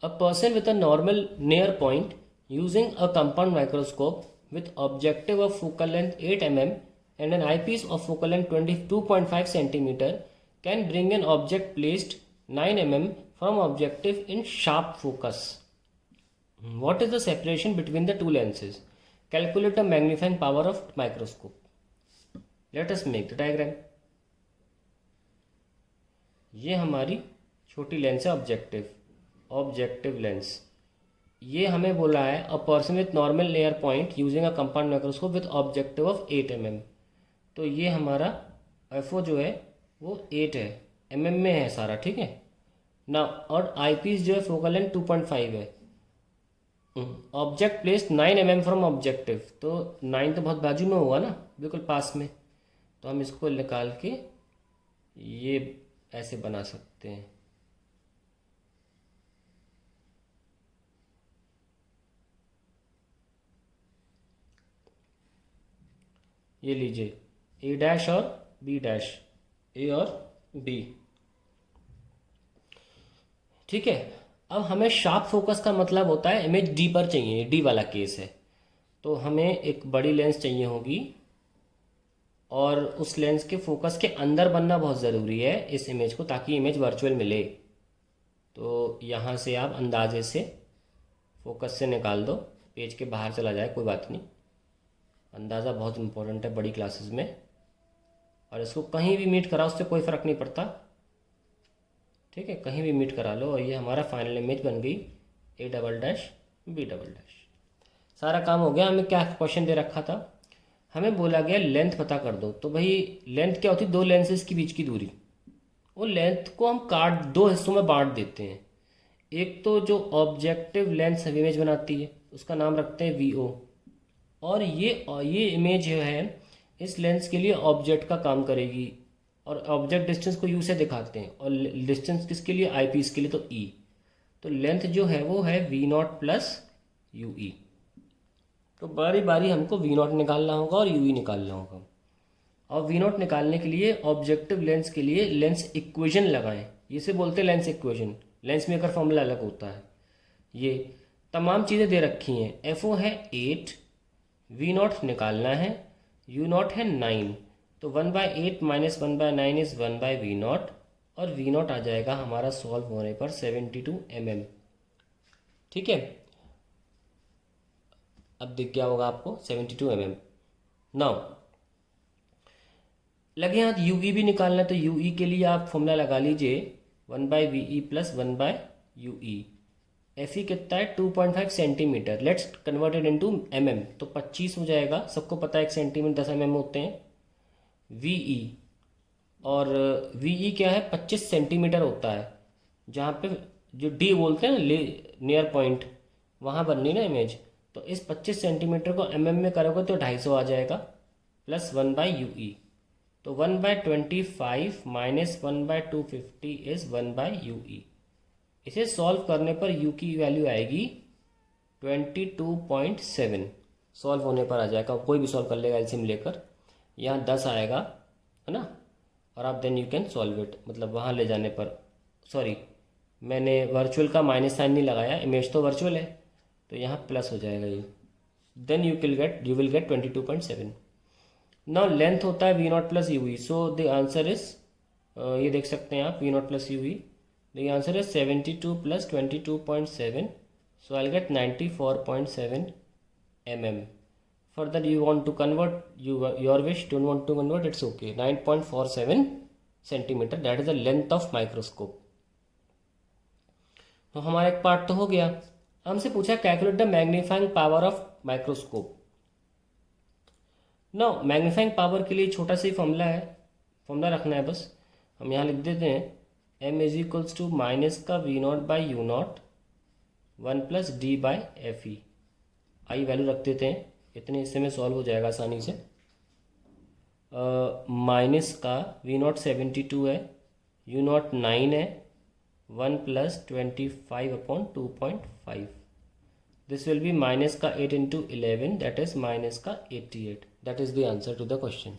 A person with a normal near point using a compound microscope with objective of focal length 8 mm and an eyepiece of focal length 22.5 cm can bring an object placed 9 mm from objective in sharp focus. What is the separation between the two lenses? Calculate the magnifying power of microscope. Let us make the diagram. ये हमारी छोटी lens है objective lens. ये हमें बोला है a person with normal layer point using a compound microscope with objective of 8 mm. तो ये हमारा एफओ जो है वो 8 है, mm में है सारा, ठीक है ना. और आई पीस जो है फोकल लेंथ 2.5 है. Object placed 9 mm from objective, तो 9 तो बहुत बाजू में होगा ना, बिल्कुल पास में. तो हम इसको निकाल के ये ऐसे बना सकते हैं. ये लीजिए ए डैश और बी डैश, ए और बी, ठीक है. अब हमें शार्प फोकस का मतलब होता है इमेज डी पर चाहिए, डी वाला केस है. तो हमें एक बड़ी लेंस चाहिए होगी और उस लेंस के फोकस के अंदर बनना बहुत ज़रूरी है इस इमेज को, ताकि इमेज वर्चुअल मिले. तो यहाँ से आप अंदाजे से फोकस से निकाल दो, पेज के बाहर चला जाए कोई बात नहीं. अंदाज़ा बहुत इम्पोर्टेंट है बड़ी क्लासेस में, और इसको कहीं भी मीट कराओ उससे कोई फ़र्क नहीं पड़ता, ठीक है. कहीं भी मीट करा लो और ये हमारा फाइनल इमेज बन गई A double dash B double dash. सारा काम हो गया. हमें क्या क्वेश्चन दे रखा था, हमें बोला गया लेंथ पता कर दो. तो भाई लेंथ क्या होती है, दो लेंसेज के बीच की दूरी. वो लेंथ को हम काट दो हिस्सों में बांट देते हैं. एक तो जो ऑब्जेक्टिव लेंस इमेज बनाती है उसका नाम रखते हैं वी ओ, और ये इमेज जो है इस लेंस के लिए ऑब्जेक्ट का काम करेगी. और ऑब्जेक्ट डिस्टेंस को यू से दिखाते हैं, और डिस्टेंस किसके लिए, आई पीस के लिए, तो ई. तो लेंथ जो है वो है V naught plus U E. तो बारी बारी हमको वी नॉट निकालना होगा और यू ई निकालना होगा. और वी नॉट निकालने के लिए ऑब्जेक्टिव लेंस के लिए लेंस इक्वेशन लगाएं. इसे बोलते हैं lens equation. Lens maker formula अलग होता है. ये तमाम चीज़ें दे रखी हैं. एफ ओ है 8, वी नॉट निकालना है, यू नॉट है 9. तो 1/8 माइनस 1/9 इज 1/वी नॉट, और वी नॉट आ जाएगा हमारा सॉल्व होने पर 72 mm, ठीक है. अब दिख गया होगा आपको 72 mm. नाउ लगे हाथ यू ई भी निकालना है, तो यू ई के लिए आप फॉर्मूला लगा लीजिए 1/वी प्लस 1/यू ई. एफ ई कितना है 2.5 centimetre. Let's convert it into mm. तो 25 हो जाएगा. सबको पता है 1 सेंटीमीटर 10 mm होते हैं. वी ई, और वी ई क्या है 25 सेंटीमीटर होता है. जहाँ पे जो डी बोलते हैं ना नियर पॉइंट, वहाँ बननी ना इमेज. तो इस 25 सेंटीमीटर को mm में करोगे तो 250 आ जाएगा, प्लस 1/यू ई. तो 1/25 माइनस 1/250 इज 1/यू ई. इसे सॉल्व करने पर u की वैल्यू आएगी 22.7. सॉल्व होने पर आ जाएगा, कोई भी सॉल्व कर लेगा एलसीएम लेकर. यहाँ 10 आएगा, है ना. और आप then you can solve it, मतलब वहाँ ले जाने पर, सॉरी मैंने वर्चुअल का माइनस साइन नहीं लगाया, इमेज तो वर्चुअल है, तो यहाँ प्लस हो जाएगा ये. Then you will get 22.7. Now length होता है V naught plus U E. So the answer is, ये देख सकते हैं आप, V naught plus U E. The answer is 72 plus 22.7. So I'll get 94.7 mm. Further you want to convert, your wish, don't want to convert, it's okay. 9.47 centimeter, that is the length of microscope. तो हमारा एक part तो हो गया. हमसे पूछा calculate the magnifying power of microscope. No magnifying power के लिए छोटा सा ही फॉर्मूला रखना है बस. हम यहाँ लिख देते हैं m is equals to minus का V naught by U naught 1 plus D by F E. I value रख देते हैं, इतने हिस्से में सॉल्व हो जाएगा आसानी से. माइनस का वी नॉट 72 है, यू नॉट 9 है, 1 plus 25/2.5. This will be minus का 8 into 11, दैट इज माइनस का 88. That is the answer to the question.